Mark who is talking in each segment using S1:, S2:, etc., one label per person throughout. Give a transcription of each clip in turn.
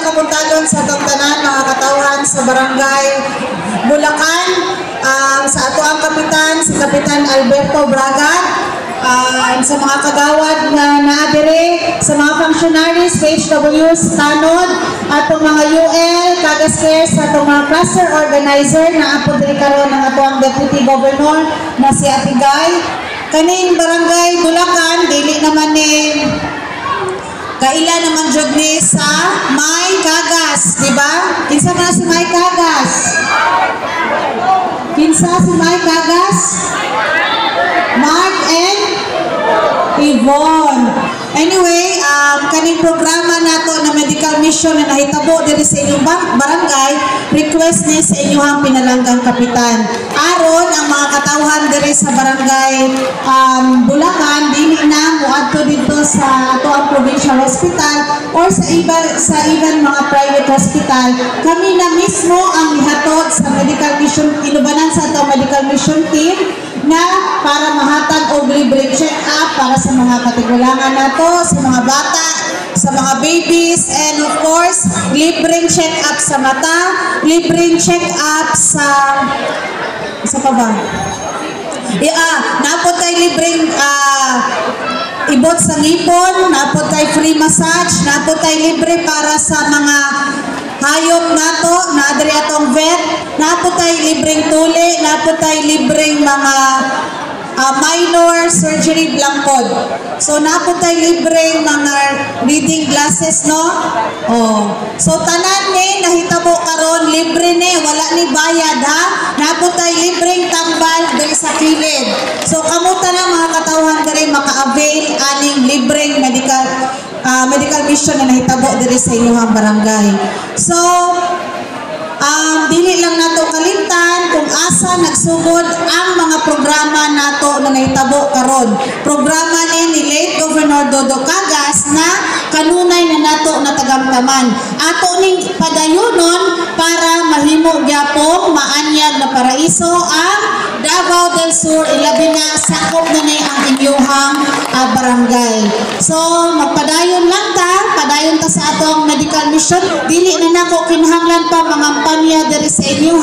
S1: nakabuntagon sa atong tanan mga katawhan sa barangay Bulacan. Sa ato ang kapitan, si Kapitan Alberto Bragat. Sa mga kagawad na naadire, sa mga functionaries, HWs, tanod, atong mga UL, Kagaskers, atong mga cluster organizer na apo diri karon ng ato ang Deputy Governor na si Atigay. Kaning barangay Bulacan, dili naman ni kaila naman jud ni sa May Kagas, di ba? Kinsa man si May Kagas? Kinsa si May Kagas? Mark and Yvonne. Anyway, kaning programa nato na medical mission na nahitabo diri sa inyong barangay, request ni sa inyong pinalanggang kapitan. Aron ang mga katawhan diri sa barangay Bulacan dili na moadto dito sa ato ang provincial hospital or sa iban mga private hospital. Kami na mismo ang ihatod sa medical mission, inubanan sa ato medical mission team na para mahatag og libre check-up para sa mga katigulangan nato, sa mga bata, sa mga babies, and of course, libreng check-up sa mata, libreng check-up sa pa ba? Napod tayo libreng ibot sa ngipon, napod tayo free massage, napod tayo libre para sa mga hayop nato, naadri atong vet, napod tayo libreng tuli, napod tayo libreng mga minor surgery blankod. So napod tayo libreng mga reading glasses, no? So tanan ni nahitabo karon libre ni, wala ni bayad ha. Napod tayo libreng tambal diri sa kilid. So kamuta na mga katawhan diri maka-avail aning libreng medical mission na nahitabo diri sa inyong barangay. So dili lang nato kalimtan kung asa nagsugod ang mga programa nato na nahitabo karon. Programa ni late Governor Dodo Cagas na kanunay na nato na tagamtaman. Ato ning padayunon para mahimo gyapon maanyag na paraiso ang Davao del Sur, ilabi na sakop na ni ang inyong barangay. So magpadayon lang ta, padayon ta sa atong medical mission. Dili na nako kinahanglan pa mga pamilya diri sa inyo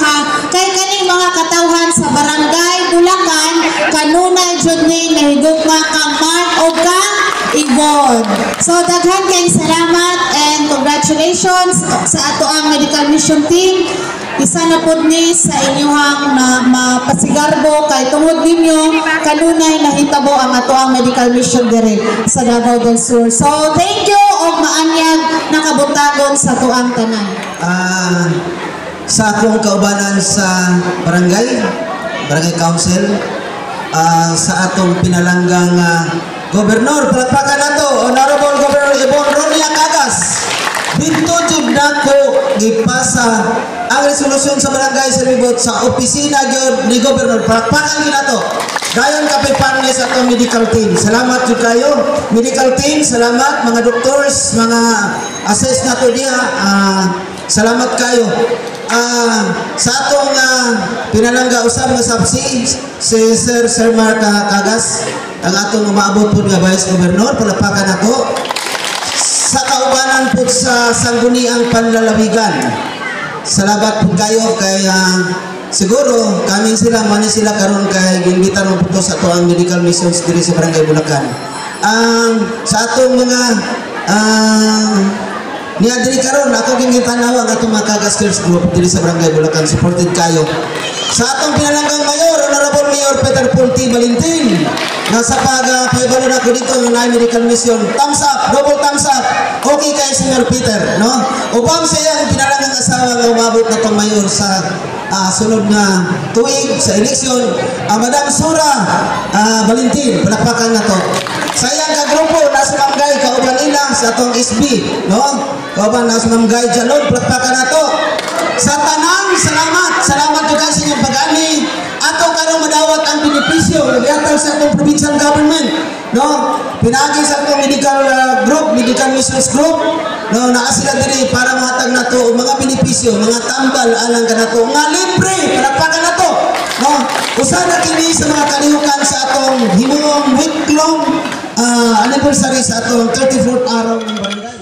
S1: kay kaning mga katawhan sa barangay Bulacan kanunay jud ni nahigugma kang Mark o kang Yvonne. So daghan kayong salamat and congratulations sa ato ang medical mission team. Isa na po ni sa inyong na mapasigarbo kay tungod ninyo kanunay nahitabo ang ato ang medical mission diri sa Davao del Sur. So thank you og maanyag nakabutagon sa tuang tanan.
S2: Sa akong kaubanan sa barangay council, sa atong pinalanggang gobernador, palakpakan nato, Honorable Governor Yvonne Ronia Cagas. Dito jud nako gipasa ang resolusyon sa barangay sa libot sa opisina gyud ni Governor. Palakpakan gyud nato. Dayon kapay partners sa atong medical team. Salamat jud kayo medical team, salamat mga doctors, mga assess nato diha. Salamat kayo. Sa atong pinalangga usab nga sabsi si Sir Mark Cagas, ang atong umaabot po nga Vice Governor, palapakan ako sa kaubanan po sa sangguniang panlalawigan. Salamat po kayo kay siguro kaming sila mani sila karon kay ginbitan mo po sa ato ang medical missions diri sa barangay Bulacan. Sa atong mga niya diri karon ako gingin tanaw ang atong mga Kagaskers group diri sa barangay Bulacan, supported kayo. Sa atong pinalanggang mayor, Honorable Mayor Peter Pulti Valentin, nasa pag-paibalo na ko dito ng medical mission. Thumbs up, double thumbs up. Okay kay Senior Peter, no? Upang siya ang pinalanggang asawa nga umabot na itong mayor sa sunod na tuig sa eleksyon. Madam Sura Valentin, palakpakan na to. Sayang ka grupo, nasa Mamgay, kauban nila sa atong SB, no? Kauban nasa Mamgay, Jalon, palakpakan na to. Sa tanang, salamat juga sa inyong pag-ani. Ato karong madawat ang benepisyo, nagyatag sa atong provincial government, no? Pinagi sa atong medical group, medical missions group, no? Naa sila diri para mahatag na to mga benepisyo, mga tambal alang ka na to, nga libre, palakpakan na to, no? Usa na kini sa mga kalihukan sa atong himuong week-long anniversary sa atong 34th araw ng barangay.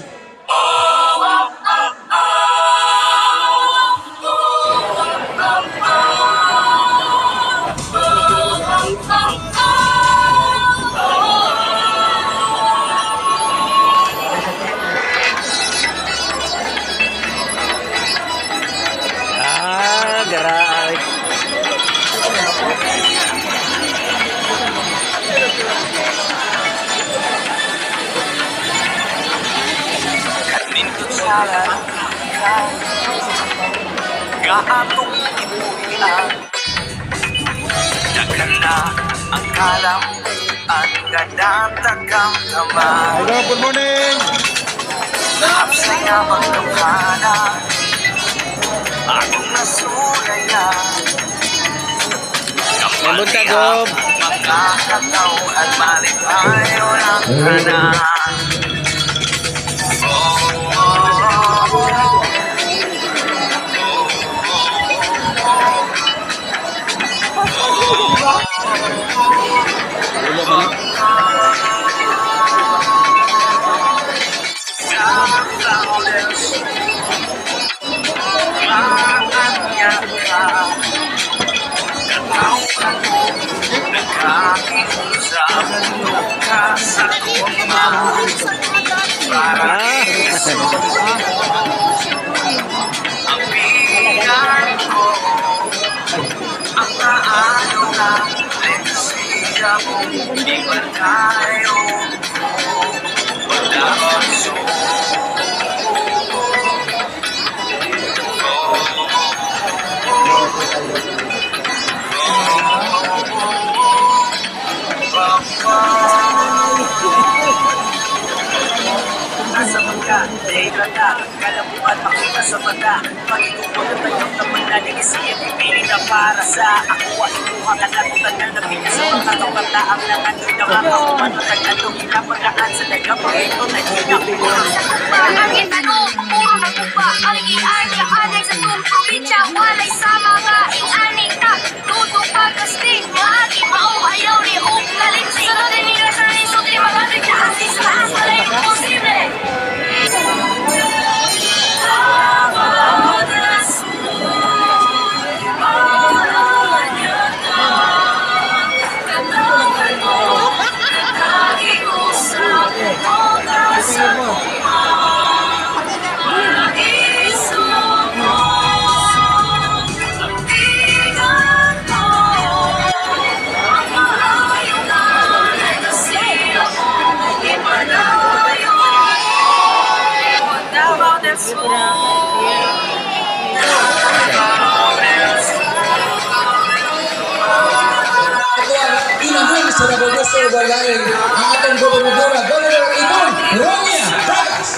S3: kalat gaatong ipuyan dagan na ang kalam at dadatagam tamay.
S4: Hello, good morning.
S3: Napsaya magkampana akong nasulayan
S4: Nandun ka, Gob.
S3: mga kataw at malipayo ng kanan. Ang bigan ko ang kaano na leksiya mo di ba tayo pagdakonso nasa mangga, dehidrata, kalabuan, makita sa mata, pag-itupo ng tanyong naman na nagisiyan, pipili na para sa ako at ibuha ka na tutal na pinas sa mga kapata ang nangandoy na makakuman at nagandong inapagaan sa nagapang ito na ginakuha.
S5: Angin tanong, puro na kuba, ang ianya anay sa itong probinsya, walay sa mga ing-aning ka, tutong pagkasting, maagi mauhayaw ni Ug Galinsi. Sa natin nila sa lisod, di magaling na asis, lahat wala imposible.
S2: Inahin sa Nabogoso Balain ang ating gobernadora, Governor Imon Ronia Tagas.